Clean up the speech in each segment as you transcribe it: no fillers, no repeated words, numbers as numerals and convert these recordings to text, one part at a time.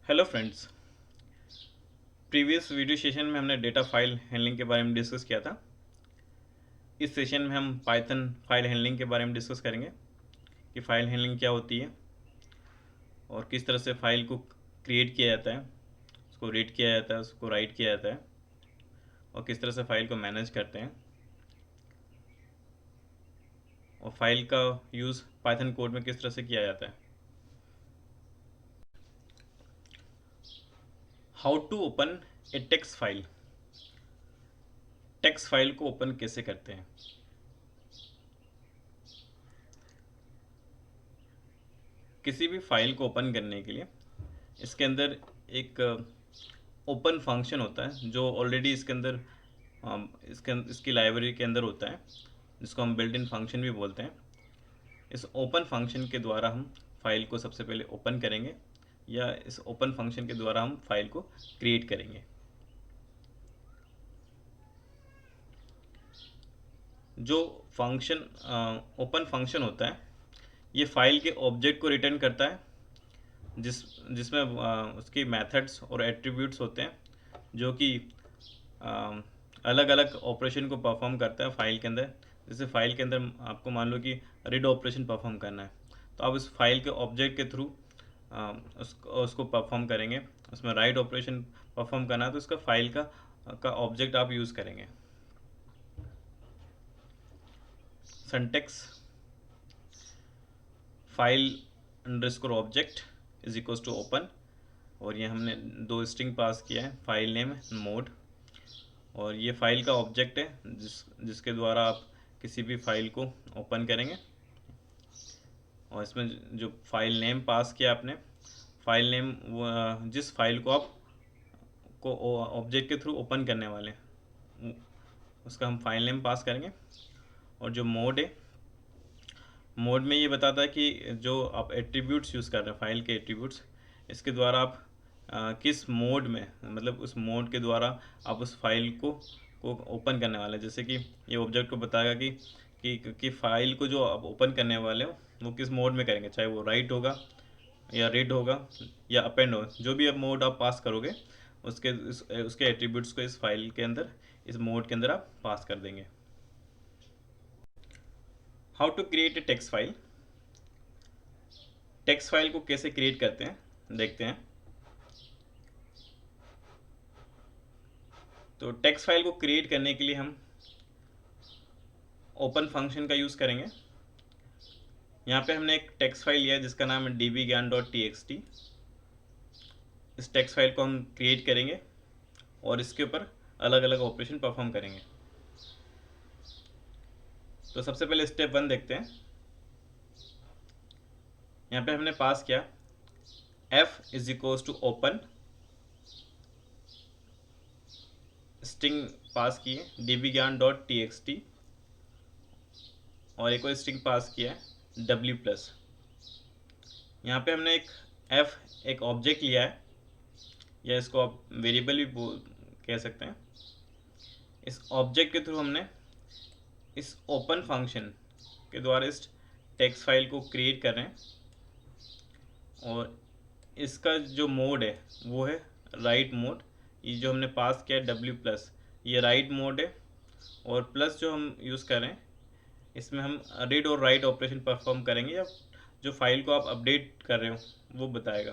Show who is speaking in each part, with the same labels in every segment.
Speaker 1: Hello friends. Previous video session में हमने data file handling के बारे में डिस्कस किया था। इस सेशन में हम पाइथन फाइल हैंडलिंग के बारे में डिस्कस करेंगे कि फाइल हैंडलिंग क्या होती है और किस तरह से फाइल को क्रिएट किया जाता है, उसको रीड किया जाता है, उसको राइट किया जाता है और किस तरह से फाइल को मैनेज करते हैं और फाइल का यूज़ पाइथन कोड में किस तरह से किया जाता है। How to open a text file. Text file को ओपन कैसे करते हैं। किसी भी फाइल को ओपन करने के लिए इसके अंदर एक ओपन फंक्शन होता है जो ऑलरेडी इसके अंदर इसकी लाइब्रेरी के अंदर होता है, जिसको हम बिल्ट इन फंक्शन भी बोलते हैं। इस ओपन फंक्शन के द्वारा हम फाइल को सबसे पहले ओपन करेंगे या इस ओपन फंक्शन के द्वारा हम फाइल को क्रिएट करेंगे। जो फंक्शन ओपन फंक्शन होता है ये फाइल के ऑब्जेक्ट को रिटर्न करता है जिसमें उसकी मेथड्स और एट्रीब्यूट्स होते हैं जो कि अलग अलग ऑपरेशन को परफॉर्म करता है फाइल के अंदर। जैसे फाइल के अंदर आपको मान लो कि रीड ऑपरेशन परफॉर्म करना है तो आप उस फाइल के ऑब्जेक्ट के थ्रू उसको परफॉर्म करेंगे। उसमें राइट ऑपरेशन परफॉर्म करना है तो उसका फाइल का ऑब्जेक्ट आप यूज़ करेंगे। Syntax file underscore object is equals to open, और ये हमने दो स्ट्रिंग पास किया है, फाइल नेम मोड, और ये फाइल का ऑब्जेक्ट है जिसके द्वारा आप किसी भी फाइल को ओपन करेंगे। और इसमें जो फाइल नेम पास किया आपने, फाइल नेम जिस फाइल को आप को ऑब्जेक्ट के थ्रू ओपन करने वाले हैं उसका हम फाइल नेम पास करेंगे। और जो मोड है, मोड में ये बताता है कि जो आप एट्रीब्यूट्स यूज़ कर रहे हैं फाइल के एट्रीब्यूट्स, इसके द्वारा आप किस मोड में, मतलब उस मोड के द्वारा आप उस फाइल को ओपन करने वाले हैं। जैसे कि ये ऑब्जेक्ट को बताएगा कि फाइल को जो आप ओपन करने वाले हो वो किस मोड में करेंगे, चाहे वो राइट होगा या रीड होगा या अपेंड होगा। जो भी आप मोड आप पास करोगे उसके एट्रीब्यूट्स को इस फाइल के अंदर, इस मोड के अंदर आप पास कर देंगे। How to create a text file. Text file को कैसे क्रिएट करते हैं देखते हैं। तो टेक्स्ट फाइल को क्रिएट करने के लिए हम ओपन फंक्शन का यूज़ करेंगे। यहाँ पे हमने एक टेक्स्ट फाइल लिया है जिसका नाम है dbgyan.txt। इस टेक्स्ट फाइल को हम क्रिएट करेंगे और इसके ऊपर अलग अलग ऑपरेशन परफॉर्म करेंगे। तो सबसे पहले स्टेप 1 देखते हैं। यहाँ पे हमने पास किया f is equals to open, string pass की है dbgyan.txt, और एक और स्ट्रिंग पास किया है w+। यहाँ पे हमने एक ऑब्जेक्ट लिया है, या इसको आप वेरिएबल भी कह सकते हैं। इस ऑब्जेक्ट के थ्रू हमने इस ओपन फंक्शन के द्वारा इस टेक्स्ट फाइल को क्रिएट कर रहे हैं, और इसका जो मोड है वो है राइट मोड। ये जो हमने पास किया w+, ये राइट मोड है, और प्लस जो हम यूज़ कर रहे हैं इसमें हम रीड और राइट ऑपरेशन परफॉर्म करेंगे, या जो फाइल को आप अपडेट कर रहे हो वो बताएगा।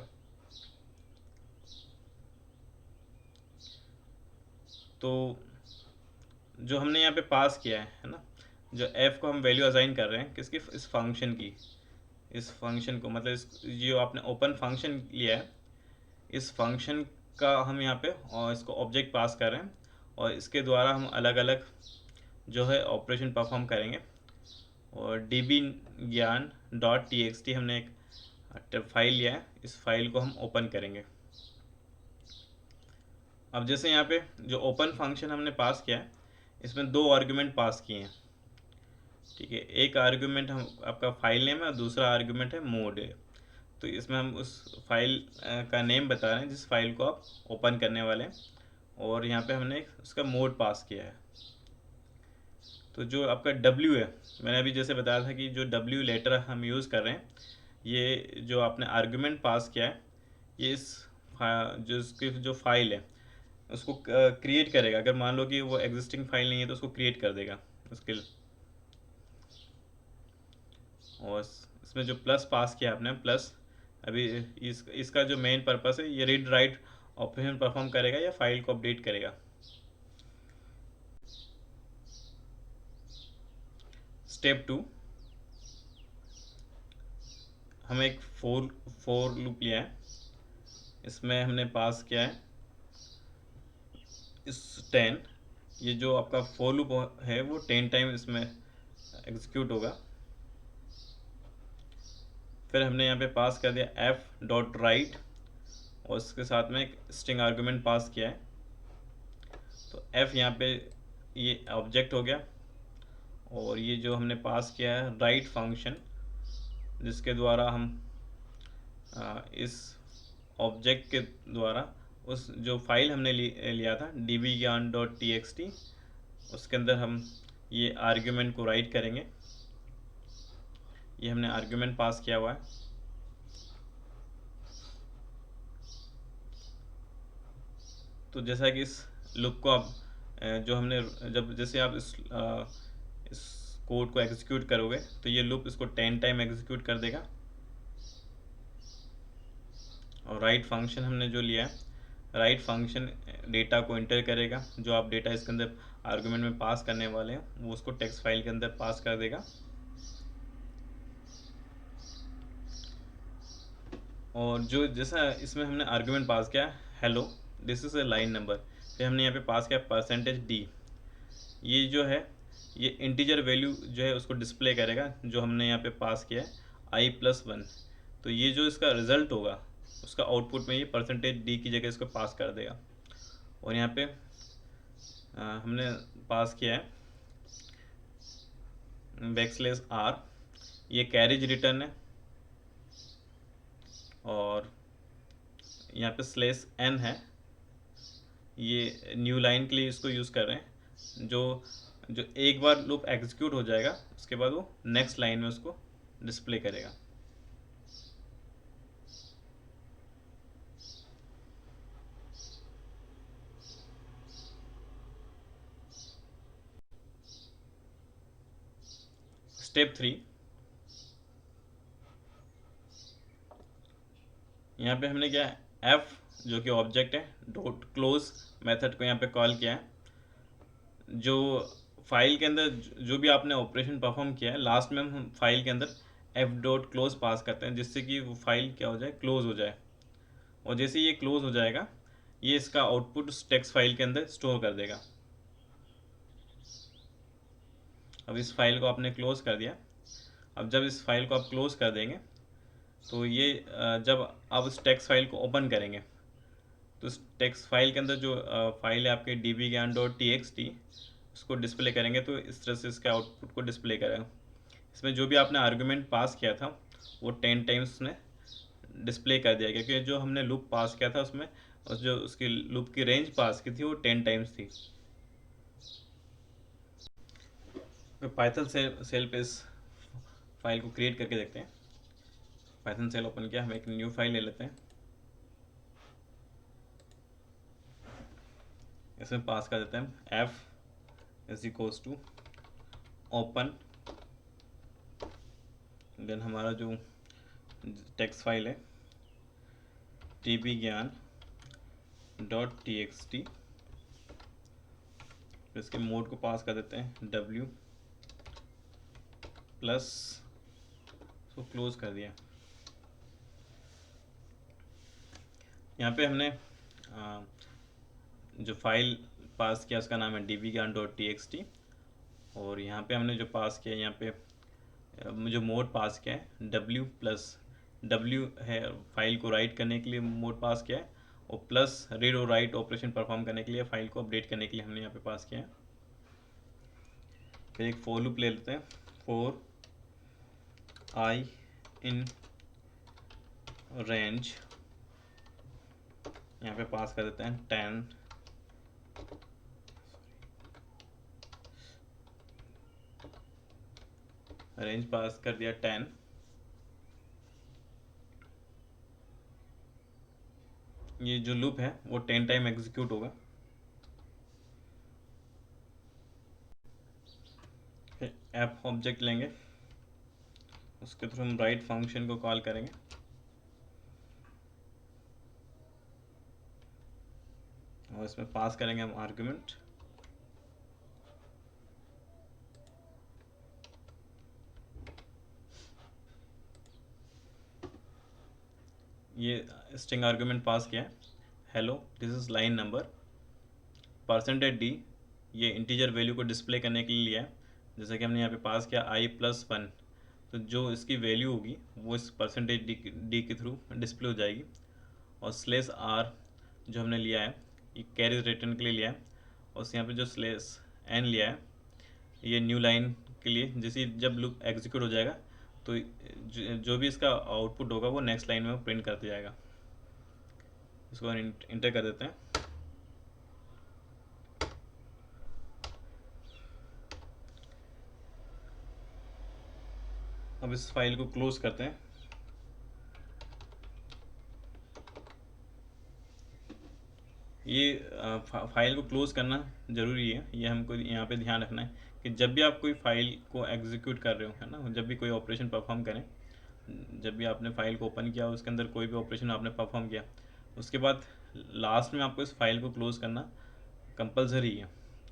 Speaker 1: तो जो हमने यहाँ पे पास किया है ना, जो f को हम वैल्यू असाइन कर रहे हैं किसकी, इस फंक्शन की। इस फंक्शन को मतलब इस जो आपने ओपन फंक्शन लिया है इस फंक्शन का हम यहाँ पे और इसको ऑब्जेक्ट पास कर रहे हैं, और इसके द्वारा हम अलग अलग जो है ऑपरेशन परफॉर्म करेंगे। और dbgyan.txt हमने एक फाइल लिया है, इस फाइल को हम ओपन करेंगे। अब जैसे यहाँ पे जो ओपन फंक्शन हमने पास किया है इसमें दो आर्गुमेंट पास किए हैं, ठीक है। एक आर्गुमेंट हम आपका फाइल नेम है और दूसरा आर्गुमेंट है मोड है। तो इसमें हम उस फाइल का नेम बता रहे हैं जिस फाइल को आप ओपन करने वाले हैं, और यहाँ पे हमने उसका मोड पास किया है। तो जो आपका W है, मैंने अभी जैसे बताया था कि जो W लेटर हम यूज़ कर रहे हैं, ये जो आपने आर्गुमेंट पास किया है ये इस जिसकी जो फाइल है उसको क्रिएट करेगा। अगर मान लो कि वो एग्जिस्टिंग फाइल नहीं है तो उसको क्रिएट कर देगा उसके। और इसमें जो प्लस पास किया आपने प्लस, अभी इसका जो मेन पर्पस है ये रीड राइट ऑपरेशन परफॉर्म करेगा या फाइल को अपडेट करेगा। स्टेप 2, हम एक फोर लूप लिया है, इसमें हमने पास किया है इस 10। ये जो आपका फोर लूप है वो 10 टाइम इसमें एग्जीक्यूट होगा। फिर हमने यहाँ पे पास कर दिया एफ डॉट राइट और उसके साथ में एक स्ट्रिंग आर्गुमेंट पास किया है। तो एफ यहाँ पे ये ऑब्जेक्ट हो गया, और ये जो हमने पास किया है राइट फंक्शन, जिसके द्वारा हम इस ऑब्जेक्ट के द्वारा उस जो फाइल हमने लिया था dbgyan.txt, उसके अंदर हम ये आर्ग्यूमेंट को राइट करेंगे। ये हमने आर्ग्यूमेंट पास किया हुआ है। तो जैसा कि इस लूप को आप जो हमने जब जैसे आप इस कोड को एग्जीक्यूट करोगे तो ये लूप इसको 10 टाइम एग्जीक्यूट कर देगा। और राइट फंक्शन हमने जो लिया है, राइट फंक्शन डेटा को इंटर करेगा, जो आप डेटा इसके अंदर आर्गुमेंट में पास करने वाले हैं वो उसको टेक्स्ट फाइल के अंदर पास कर देगा। और जो जैसा इसमें हमने आर्गुमेंट पास किया hello this is a line number, फिर हमने यहाँ पे पास किया %d। ये जो है ये इंटीजर वैल्यू जो है उसको डिस्प्ले करेगा, जो हमने यहाँ पे पास किया है i+1। तो ये जो इसका रिज़ल्ट होगा उसका आउटपुट में ये %d की जगह इसको पास कर देगा। और यहाँ पे हमने पास किया है \r, ये कैरेज रिटर्न है। और यहाँ पे /n है, ये न्यू लाइन के लिए इसको यूज़ कर रहे हैं। जो जो एक बार लूप एग्जीक्यूट हो जाएगा उसके बाद वो नेक्स्ट लाइन में उसको डिस्प्ले करेगा। स्टेप 3, यहाँ पे हमने क्या है एफ जो कि ऑब्जेक्ट है डॉट क्लोज मेथड को यहाँ पे कॉल किया है। जो फाइल के अंदर जो भी आपने ऑपरेशन परफॉर्म किया है लास्ट में हम फाइल के अंदर एफ डॉट क्लोज पास करते हैं, जिससे कि वो फाइल क्या हो जाए क्लोज हो जाए। और जैसे ये क्लोज हो जाएगा ये इसका आउटपुट उस टेक्स्ट फाइल के अंदर स्टोर कर देगा। अब इस फाइल को आपने क्लोज कर दिया। अब जब इस फाइल को आप क्लोज कर देंगे तो ये जब आप उस टेक्स्ट फाइल को ओपन करेंगे तो उस टेक्स्ट फाइल के अंदर जो फाइल है आपके dbgyan.txt उसको डिस्प्ले करेंगे, तो इस तरह से इसके आउटपुट को डिस्प्ले करेगा। इसमें जो भी आपने आर्गुमेंट पास किया था वो 10 टाइम्स उसने डिस्प्ले कर दिया, क्योंकि जो हमने लूप पास किया था उसमें जो उसकी लूप की रेंज पास की थी वो 10 टाइम्स थी। तो पाइथन सेल पे इस फाइल को क्रिएट करके देखते हैं। पाइथन सेल ओपन किया, हम एक न्यू फाइल ले लेते हैं। इसमें पास कर देते हैं f = ओपन, देन हमारा जो टेक्स्ट फाइल है dbgyan.txt, इसके मोड को पास कर देते हैं w प्लस, उसको क्लोज कर दिया। यहाँ पे हमने जो फाइल पास किया उसका नाम है dbgyan.txt, और यहाँ पे हमने जो पास किया यहाँ पे जो मोड पास किया है w है फाइल को राइट करने के लिए मोड पास किया है, और प्लस रीड और राइट ऑपरेशन परफॉर्म करने के लिए फाइल को अपडेट करने के लिए हमने यहाँ पे पास किया है। फिर एक फॉर लूप ले लेते हैं, for I in range, यहाँ पे पास कर देते हैं 10, रेंज पास कर दिया 10, ये जो लूप है वो 10 टाइम एग्जीक्यूट होगा। फिर ऐप ऑब्जेक्ट लेंगे, उसके थ्रू हम राइट फंक्शन को कॉल करेंगे। और इसमें पास करेंगे हम आर्गुमेंट। ये स्ट्रिंग आर्गुमेंट पास किया है, hello this is line number. %d ये इंटीजर वैल्यू को डिस्प्ले करने के लिए लिया है, जैसे कि हमने यहाँ पे पास किया i+1, तो जो इसकी वैल्यू होगी वो इस %d के थ्रू डिस्प्ले हो जाएगी। और /r जो हमने लिया है ये कैरीज रिटर्न के लिए लिया है, और यहाँ पे जो /n लिया है ये न्यू लाइन के लिए, जैसे जब लूप एग्जीक्यूट हो जाएगा तो जो भी इसका आउटपुट होगा वो नेक्स्ट लाइन में वो प्रिंट करते जाएगा। इसको इंटर कर देते हैं। अब इस फाइल को क्लोज करते हैं। ये फाइल को क्लोज करना ज़रूरी है, ये हमको यहाँ पे ध्यान रखना है कि जब भी आप कोई फाइल को एग्जीक्यूट कर रहे हो, है ना, जब भी कोई ऑपरेशन परफॉर्म करें, जब भी आपने फाइल को ओपन किया उसके अंदर कोई भी ऑपरेशन आपने परफॉर्म किया, उसके बाद लास्ट में आपको इस फाइल को क्लोज करना कंपलसरी है।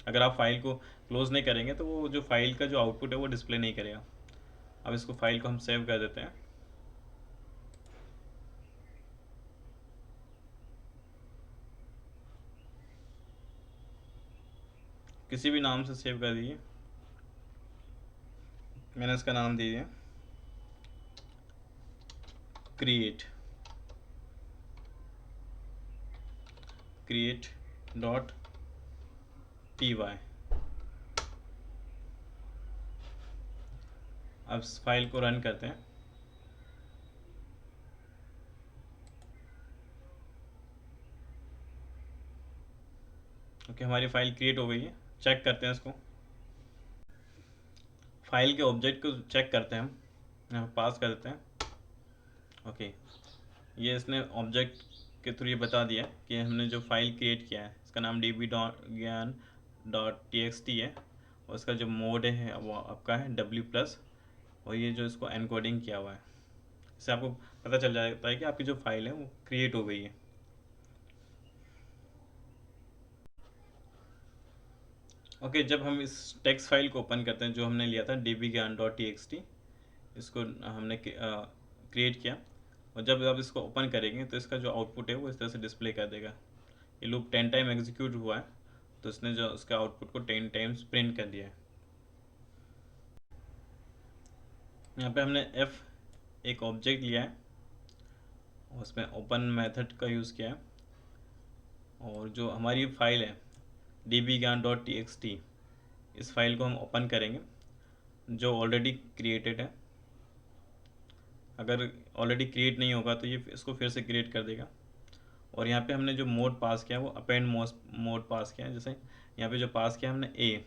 Speaker 1: अगर आप फाइल को क्लोज नहीं करेंगे तो वो जो फाइल का जो आउटपुट है वो डिस्प्ले नहीं करेगा। अब इसको फाइल को हम सेव कर देते हैं। किसी भी नाम से सेव कर दीजिए, मैंने इसका नाम दे दिया create.py। अब इस फाइल को रन करते हैं। ओके, हमारी फाइल क्रिएट हो गई है। चेक करते हैं इसको, फाइल के ऑब्जेक्ट को चेक करते हैं हम, यहाँ पास कर देते हैं। ओके, ये इसने ऑब्जेक्ट के थ्रू ये बता दिया कि हमने जो फाइल क्रिएट किया है इसका नाम db.gyan.txt है, और इसका जो मोड है वो आपका है W+, और ये जो इसको एनकोडिंग किया हुआ है, इससे आपको पता चल जाता है कि आपकी जो फाइल है वो क्रिएट हो गई है। ओके, जब हम इस टेक्स्ट फाइल को ओपन करते हैं जो हमने लिया था dbgyan.txt, इसको हमने क्रिएट किया, और जब आप इसको ओपन करेंगे तो इसका जो आउटपुट है वो इस तरह से डिस्प्ले कर देगा। ये लूप 10 टाइम एग्जीक्यूट हुआ है, तो इसने जो उसका आउटपुट को 10 टाइम्स प्रिंट कर दिया है। यहाँ पे हमने f एक ऑब्जेक्ट लिया है, उसमें ओपन मेथड का यूज़ किया है, और जो हमारी फाइल है dbgyan.txt, इस फाइल को हम ओपन करेंगे जो ऑलरेडी क्रिएटेड है। अगर ऑलरेडी क्रिएट नहीं होगा तो ये इसको फिर से क्रिएट कर देगा। और यहाँ पे हमने जो मोड पास किया वो अपेंड मोड पास किया है, जैसे यहाँ पे जो पास किया हमने a,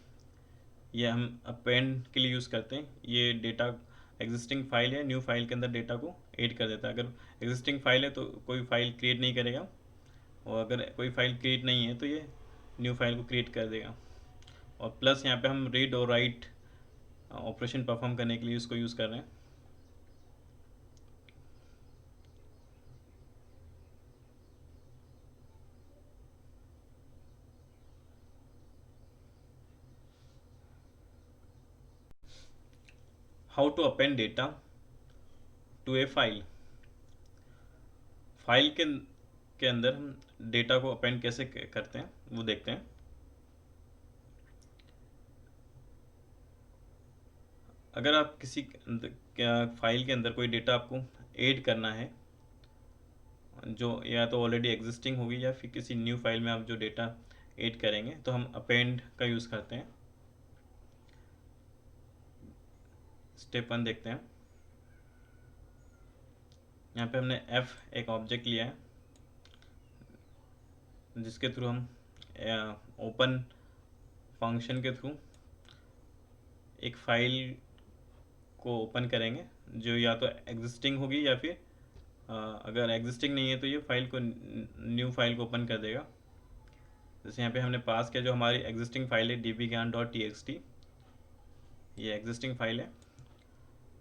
Speaker 1: ये हम अपेंड के लिए यूज़ करते हैं। ये डेटा एग्जिस्टिंग फाइल है, न्यू फाइल के अंदर डेटा को ऐड कर देता है। अगर एग्जिस्टिंग फाइल है तो कोई फाइल क्रिएट नहीं करेगा, और अगर कोई फाइल क्रिएट नहीं है तो ये न्यू फाइल को क्रिएट कर देगा। और प्लस यहाँ पे हम रीड और राइट ऑपरेशन परफॉर्म करने के लिए इसको यूज़ कर रहे हैं। How to append data to a file. File के अंदर हम डेटा को अपेंड कैसे करते हैं वो देखते हैं। अगर आप किसी फाइल के अंदर कोई डेटा आपको ऐड करना है जो या तो ऑलरेडी एग्जिस्टिंग होगी या फिर किसी न्यू फाइल में आप जो डेटा ऐड करेंगे, तो हम अपेंड का यूज़ करते हैं। स्टेप 1 देखते हैं। यहाँ पे हमने f एक ऑब्जेक्ट लिया है जिसके थ्रू हम ओपन फंक्शन के थ्रू एक फाइल को ओपन करेंगे जो या तो एग्जिस्टिंग होगी या फिर अगर एग्जिस्टिंग नहीं है तो ये फाइल को न्यू फाइल को ओपन कर देगा। जैसे यहाँ पे हमने पास किया जो हमारी एग्जिस्टिंग फाइल है dbgyan.txt, ये एग्जिस्टिंग फाइल है।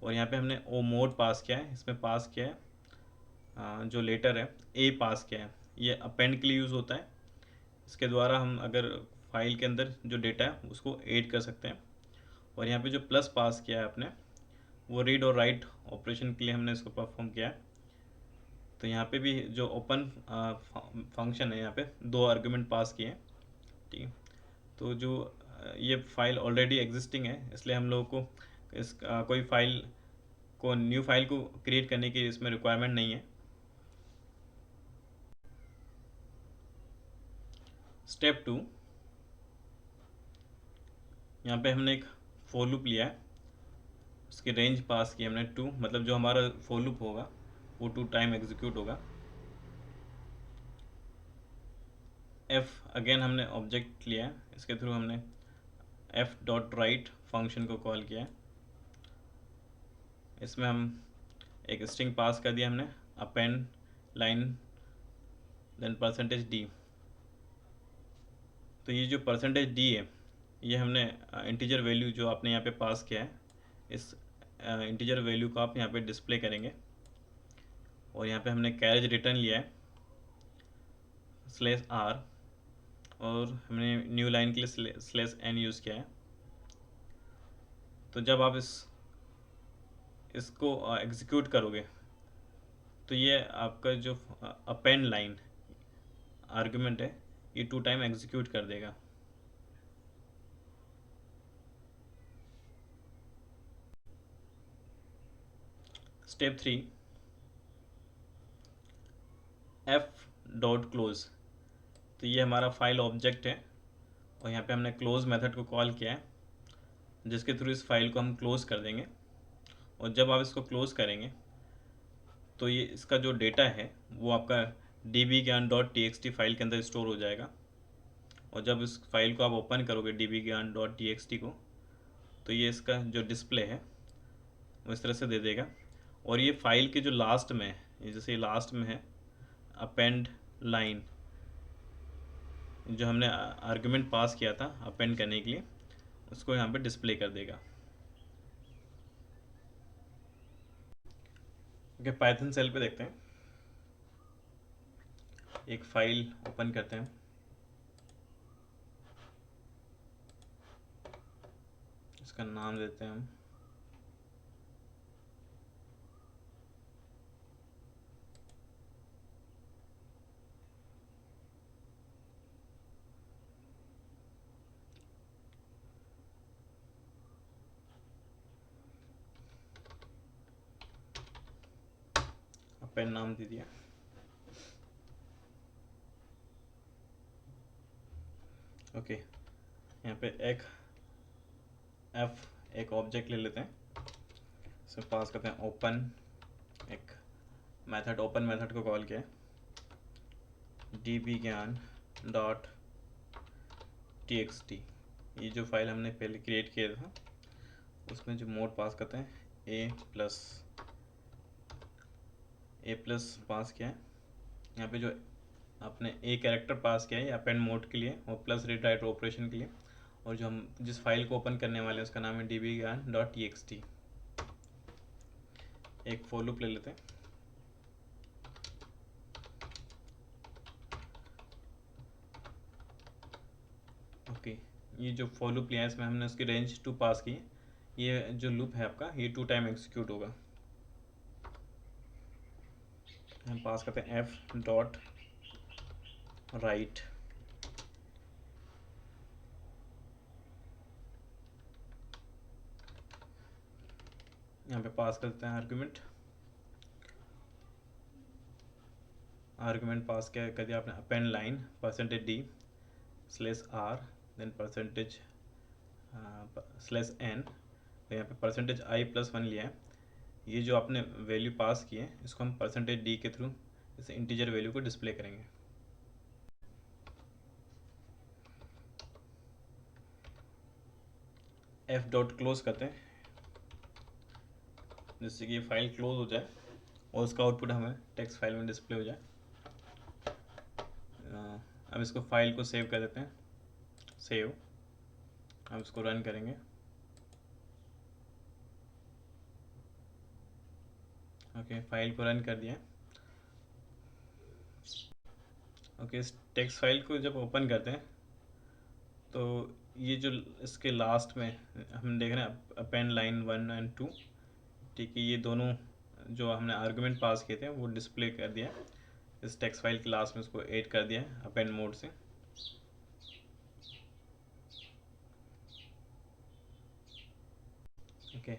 Speaker 1: और यहाँ पे हमने ओ मोड पास किया है, इसमें पास किया है जो लेटर है ए पास किया है, ये अपेंड के लिए यूज़ होता है। इसके द्वारा हम अगर फाइल के अंदर जो डेटा है उसको ऐड कर सकते हैं। और यहाँ पे जो प्लस पास किया है आपने, वो रीड और राइट ऑपरेशन के लिए हमने इसको परफॉर्म किया है। तो यहाँ पे भी जो ओपन फंक्शन है, यहाँ पे 2 आर्गुमेंट पास किए हैं, ठीक है। तो जो ये फाइल ऑलरेडी एग्जिस्टिंग है, इसलिए हम लोगों को इस कोई फाइल को न्यू फाइल को क्रिएट करने की इसमें रिक्वायरमेंट नहीं है। स्टेप 2, यहाँ पे हमने एक फॉर लूप लिया है, उसकी रेंज पास की हमने 2, मतलब जो हमारा फॉर लूप होगा वो 2 टाइम एग्जीक्यूट होगा। एफ अगेन हमने ऑब्जेक्ट लिया है, इसके थ्रू हमने एफ डॉट राइट फंक्शन को कॉल किया है। इसमें हम एक स्ट्रिंग पास कर दिया हमने, अपेंड लाइन देन %d। तो ये जो %d है, ये हमने इंटीजर वैल्यू जो आपने यहाँ पे पास किया है, इस इंटीजर वैल्यू को आप यहाँ पे डिस्प्ले करेंगे। और यहाँ पे हमने कैरेज रिटर्न लिया है /r, और हमने न्यू लाइन के लिए /n यूज़ किया है। तो जब आप इसको एग्जीक्यूट करोगे तो ये आपका जो अपेंड लाइन आर्गुमेंट है ये 2 टाइम एग्जीक्यूट कर देगा। Step 3, F dot close. तो ये हमारा फाइल ऑब्जेक्ट है और यहाँ पे हमने क्लोज मेथड को कॉल किया है, जिसके थ्रू इस फाइल को हम क्लोज कर देंगे। और जब आप इसको क्लोज करेंगे तो ये इसका जो डेटा है वो आपका dbgyan.txt फाइल के अंदर स्टोर हो जाएगा। और जब इस फाइल को आप ओपन करोगे dbgyan.txt को, तो ये इसका जो डिस्प्ले है वो इस तरह से दे देगा। और ये फाइल के जो लास्ट में है, ये जैसे लास्ट में है अपेंड लाइन, जो हमने आर्गुमेंट पास किया था अपेंड करने के लिए, उसको यहाँ पे डिस्प्ले कर देगा। ओके, पाइथन सेल पे देखते हैं। एक फाइल ओपन करते हैं, इसका नाम देते हैं हम अपेंड, नाम दे दिया। ओके, यहाँ पे एक ऑब्जेक्ट ले लेते हैं, इसमें पास करते हैं ओपन, एक मेथड ओपन मेथड को कॉल किया dbgyan.txt। ये जो फाइल हमने पहले क्रिएट किया था उसमें जो मोड पास करते हैं a प्लस पास किया है। यहाँ पे जो आपने a कैरेक्टर पास किया है अपेंड मोड के लिए और प्लस रीड राइट ऑपरेशन के लिए। और जो हम जिस फाइल को ओपन करने वाले हैं उसका नाम है dbgyan.txt। एक फॉर लूप ले लेते हैं। ओके, ये जो फॉर लूप लिया है इसमें हमने उसकी रेंज 2 पास की है। ये जो लूप है आपका ये 2 टाइम एग्जीक्यूट होगा। हम पास करते हैं एफ डॉट राइट, यहाँ पे पास करते हैं आर्गुमेंट पास क्या कर दिया आपने, append line %d /r then %/n। तो यहाँ पे %i+1 लिया है। ये जो आपने वैल्यू पास की है इसको हम %d के थ्रू इस इंटीजर वैल्यू को डिस्प्ले करेंगे। एफ डॉट क्लोज करते हैं जिससे कि ये फाइल क्लोज हो जाए। और उसका आउटपुट हमें टेक्स्ट फाइल में डिस्प्ले हो जाए। अब इसको फाइल को सेव कर देते हैं, सेव। अब इसको रन करेंगे। ओके, फाइल को रन कर दिया। ओके, इस टेक्स्ट फाइल को जब ओपन करते हैं तो ये जो इसके लास्ट में हम देख रहे हैं अपेंड लाइन 1 एंड 2, ठीक है, ये दोनों जो हमने आर्गुमेंट पास किए थे वो डिस्प्ले कर दिया। इस टेक्स्ट फाइल के लास्ट में उसको ऐड कर दिया अपेंड मोड से। ओके,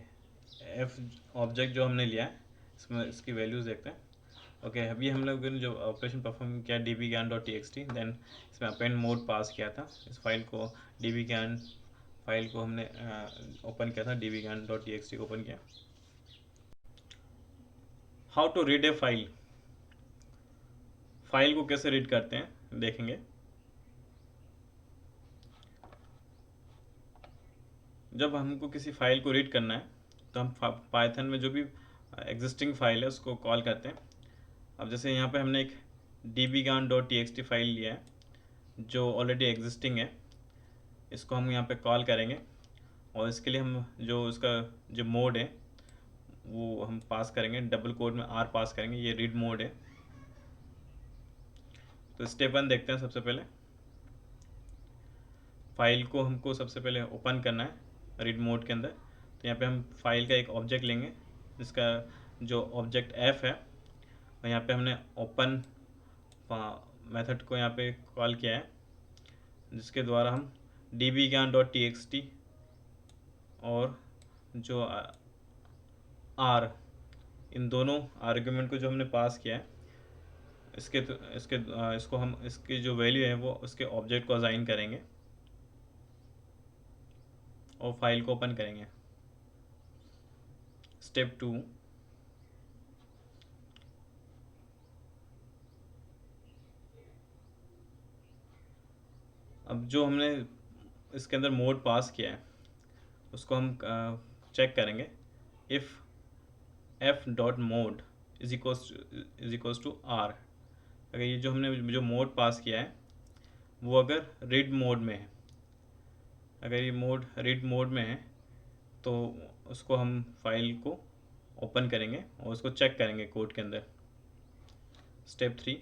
Speaker 1: एफ ऑब्जेक्ट जो हमने लिया है इसमें इसकी वैल्यूज़ देखते हैं। ओके, अभी हम लोग ने जो ऑपरेशन परफॉर्म किया dbgan.txt, देन इसमें अपेंड मोड पास किया था। इस फाइल को dbgan फाइल को हमने ओपन किया था, dbgan.txt को ओपन किया। How to read a file, file को कैसे रीड करते हैं देखेंगे। जब हमको किसी फाइल को रीड करना है तो हम पाइथन में जो भी एग्जिस्टिंग फाइल है उसको कॉल करते हैं। अब जैसे यहाँ पे हमने एक dbgan.txt फाइल लिया है जो ऑलरेडी एग्जिस्टिंग है, इसको हम यहाँ पे कॉल करेंगे और इसके लिए हम जो उसका जो मोड है वो हम पास करेंगे, डबल कोड में R पास करेंगे। ये रीड मोड है। तो स्टेप 1 देखते हैं। सबसे पहले फाइल को हमको सबसे पहले ओपन करना है रीड मोड के अंदर। तो यहाँ पे हम फाइल का एक ऑब्जेक्ट लेंगे जिसका जो ऑब्जेक्ट f है, और यहाँ पे हमने ओपन मेथड को यहाँ पे कॉल किया है जिसके द्वारा हम dbgan.txt और जो R, इन दोनों आर्गुमेंट को जो हमने पास किया है इसको हम इसकी जो वैल्यू है वो उसके ऑब्जेक्ट को असाइन करेंगे और फाइल को ओपन करेंगे। स्टेप 2, अब जो हमने इसके अंदर मोड पास किया है उसको हम चेक करेंगे। If f dot mode is equals to R, अगर ये जो हमने जो मोड पास किया है वो अगर रीड मोड में है, अगर ये मोड रीड मोड में है तो उसको हम फाइल को ओपन करेंगे और उसको चेक करेंगे कोड के अंदर। स्टेप 3,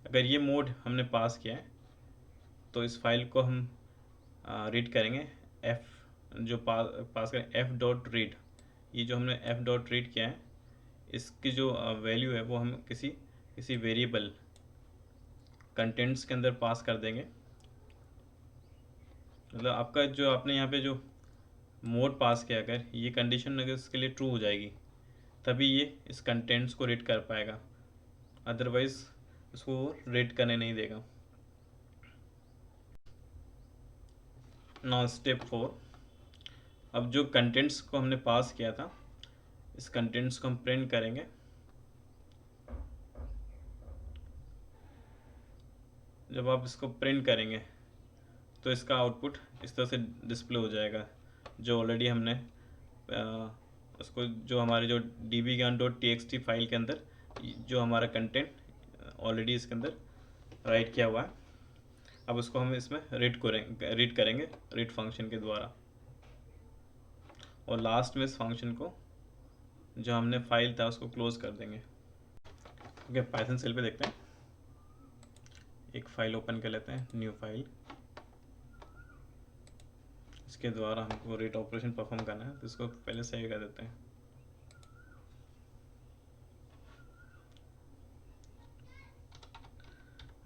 Speaker 1: अगर ये मोड हमने पास किया है तो इस फाइल को हम रीड करेंगे। f जो पास करें f डॉट रीड, ये जो हमने f डॉट रीड किया है इसकी जो वैल्यू है वो हम किसी वेरिएबल कंटेंट्स के अंदर पास कर देंगे। मतलब आपका जो आपने यहाँ पे जो मोड पास किया, अगर ये कंडीशन अगर इसके लिए ट्रू हो जाएगी तभी ये इस कंटेंट्स को रीड कर पाएगा, अदरवाइज उसको रीड करने नहीं देगा। नाउ स्टेप 4, अब जो कंटेंट्स को हमने पास किया था इस कंटेंट्स को हम प्रिंट करेंगे। जब आप इसको प्रिंट करेंगे तो इसका आउटपुट इस तरह से डिस्प्ले हो जाएगा, जो ऑलरेडी हमने उसको जो हमारे जो dbgan.txt फाइल के अंदर जो हमारा कंटेंट ऑलरेडी इसके अंदर राइट किया हुआ है। अब उसको हम इसमें रीड करेंगे रीड फंक्शन के द्वारा, और लास्ट में इस फंक्शन को जो हमने फाइल था उसको क्लोज कर देंगे। ओके, पाइथन सेल पे देखते हैं। एक फाइल ओपन कर लेते हैं, न्यू फाइल। इसके द्वारा हमको रीड ऑपरेशन परफॉर्म करना है तो इसको पहले सेव कर देते हैं।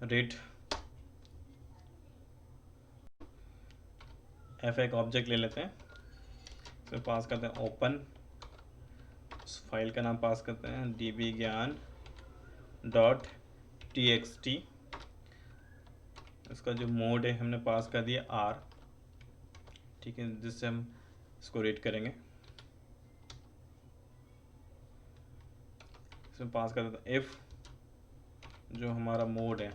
Speaker 1: रीड f एक ऑब्जेक्ट ले लेते हैं, इसमें पास करते हैं ओपन, उस फाइल का नाम पास करते हैं dbgan.txt, इसका जो मोड है हमने पास कर दिया R, ठीक है, जिससे हम इसको रीड करेंगे। इसमें पास कर देते हैं इफ़ जो हमारा मोड है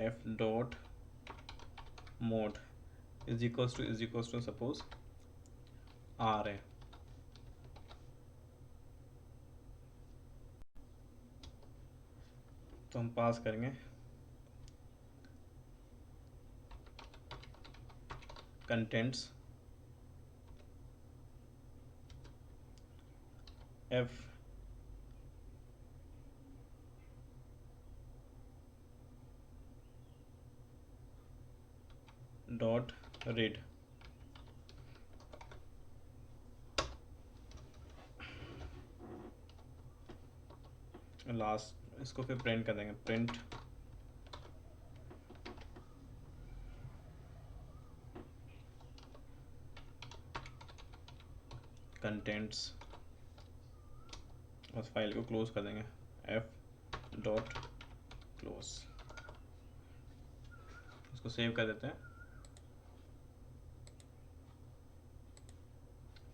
Speaker 1: f dot mode is equals to suppose R है। तो हम पास करेंगे contents f dot read. Last इसको फिर प्रिंट कर देंगे, प्रिंट कंटेंट्स, उस फाइल को क्लोज कर देंगे, f डॉट क्लोज। इसको सेव कर देते हैं,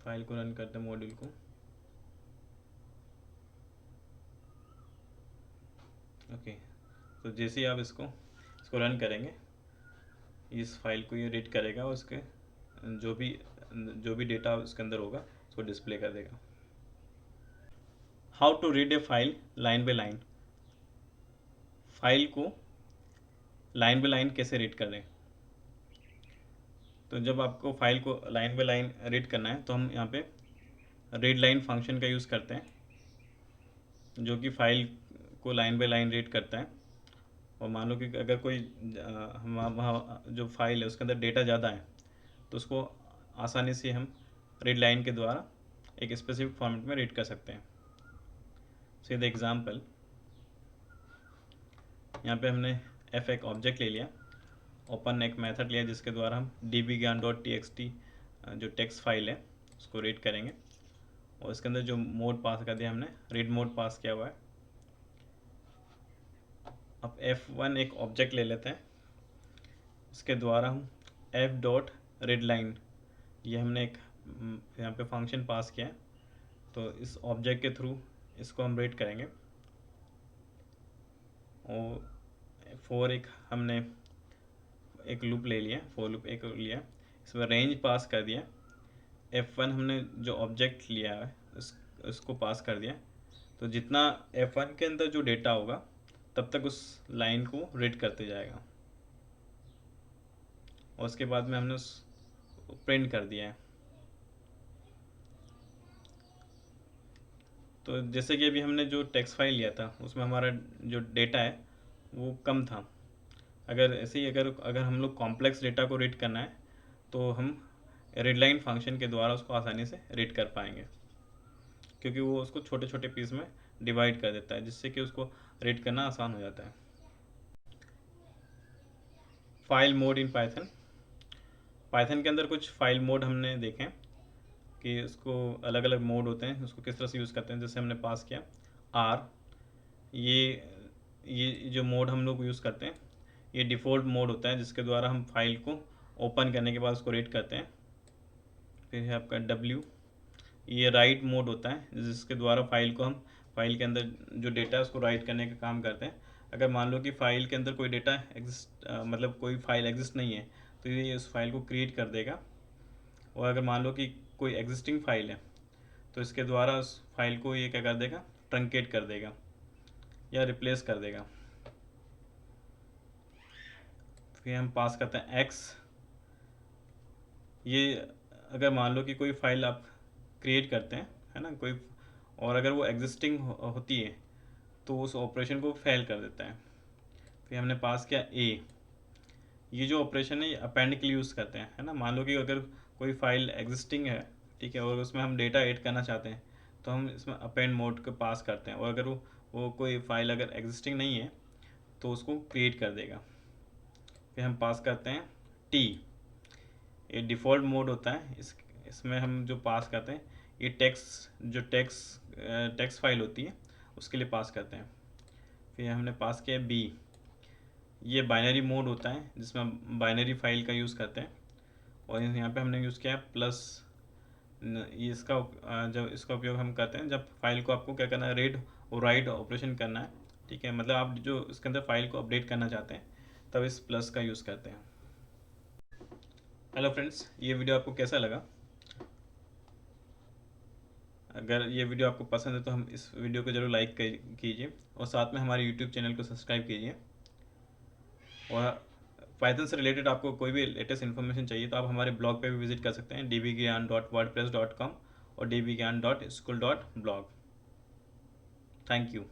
Speaker 1: फाइल को रन करते हैं, मॉड्यूल को। ओके, तो जैसे ही आप इसको रन करेंगे, इस फाइल को ये रीड करेगा और उसके जो भी डेटा उसके अंदर होगा उसको डिस्प्ले कर देगा। How to read a file line by line. File को लाइन बाय लाइन कैसे रीड कर दें। तो जब आपको फाइल को लाइन बाय लाइन रीड करना है तो हम यहाँ पे रीड लाइन फंक्शन का यूज़ करते हैं, जो कि फाइल को लाइन बाय लाइन रीड करता है। और मान लो कि अगर कोई वहाँ जो फाइल है उसके अंदर डेटा ज़्यादा है तो उसको आसानी से हम रीड लाइन के द्वारा एक स्पेसिफिक फॉर्मेट में रीड कर सकते हैं। सी द एग्जाम्पल, यहाँ पे हमने एफ एक ऑब्जेक्ट ले लिया, ओपन एक मेथड लिया जिसके द्वारा हम dbgyan.txt जो टेक्स्ट फाइल है उसको रीड करेंगे। और इसके अंदर जो मोड पास कर दिया हमने, रीड मोड पास किया हुआ है। अब f1 एक ऑब्जेक्ट ले लेते हैं, इसके द्वारा हम f डॉट रीड लाइन, ये हमने एक यहाँ पे फंक्शन पास किया है, तो इस ऑब्जेक्ट के थ्रू इसको हम रीड करेंगे। और फॉर एक हमने एक लूप ले लिया, फॉर लूप एक लिया, इसमें रेंज पास कर दिया। f1 हमने जो ऑब्जेक्ट लिया है उसको पास कर दिया, तो जितना f1 के अंदर जो डेटा होगा तब तक उस लाइन को रीड करते जाएगा। और उसके बाद में हमने उस प्रिंट कर दिया है। तो जैसे कि अभी हमने जो टेक्स्ट फाइल लिया था उसमें हमारा जो डेटा है वो कम था। अगर ऐसे ही अगर हम लोग कॉम्प्लेक्स डेटा को रीड करना है तो हम रीड लाइन फंक्शन के द्वारा उसको आसानी से रीड कर पाएंगे, क्योंकि वो उसको छोटे छोटे पीस में डिवाइड कर देता है, जिससे कि उसको रीड करना आसान हो जाता है। File mode in Python. Python के अंदर कुछ फाइल मोड हमने देखे कि उसको अलग अलग मोड होते हैं, उसको किस तरह से यूज़ करते हैं। जैसे हमने पास किया आर, ये जो मोड हम लोग यूज़ करते हैं ये डिफ़ॉल्ट मोड होता है, जिसके द्वारा हम फाइल को ओपन करने के बाद उसको रीड करते हैं। फिर है आपका डब्ल्यू, ये राइट मोड होता है, जिसके द्वारा फाइल के अंदर जो डेटा है उसको राइट करने का काम करते हैं। अगर मान लो कि फाइल के अंदर कोई डेटा मतलब कोई फाइल एग्जिस्ट नहीं है तो ये उस फाइल को क्रिएट कर देगा। और अगर मान लो कि कोई एग्जिस्टिंग फाइल है तो इसके द्वारा उस फाइल को ये क्या कर देगा, ट्रंकेट कर देगा या रिप्लेस कर देगा। फिर हम पास करते हैं एक्स, ये अगर मान लो कि कोई फाइल आप क्रिएट करते हैं, है ना, कोई, और अगर वो एग्जिस्टिंग होती है तो उस ऑपरेशन को फेल कर देता है। फिर हमने पास किया ए, ये जो ऑपरेशन है ये अपेंड के लिए यूज़ करते हैं, है ना। मान लो कि अगर कोई फाइल एग्जिस्टिंग है, ठीक है, और उसमें हम डेटा ऐड करना चाहते हैं तो हम इसमें अपेंड मोड को पास करते हैं। और अगर वो कोई फाइल अगर एग्जिस्टिंग नहीं है तो उसको क्रिएट कर देगा। फिर हम पास करते हैं टी, ये डिफ़ॉल्ट मोड होता है, इसमें हम जो पास करते हैं ये टेक्स्ट फाइल होती है उसके लिए पास करते हैं। फिर हमने पास किया बी, ये बाइनरी मोड होता है जिसमें हम बाइनरी फाइल का यूज़ करते हैं। और यहाँ पे हमने यूज़ किया है प्लस, ये जब इसका उपयोग हम करते हैं जब फाइल को आपको क्या करना है, रीड और राइट ऑपरेशन करना है, ठीक है, मतलब आप जो इसके अंदर फाइल को अपडेट करना चाहते हैं तब इस प्लस का यूज़ करते हैं। हेलो फ्रेंड्स, ये वीडियो आपको कैसा लगा? अगर ये वीडियो आपको पसंद है तो हम इस वीडियो को ज़रूर लाइक कीजिए और साथ में हमारे यूट्यूब चैनल को सब्सक्राइब कीजिए। और पाइथन से रिलेटेड आपको कोई भी लेटेस्ट इन्फॉर्मेशन चाहिए तो आप हमारे ब्लॉग पे भी विजिट कर सकते हैं dbgyan.wordpress.com और dbgyan.school.blog। Thank you.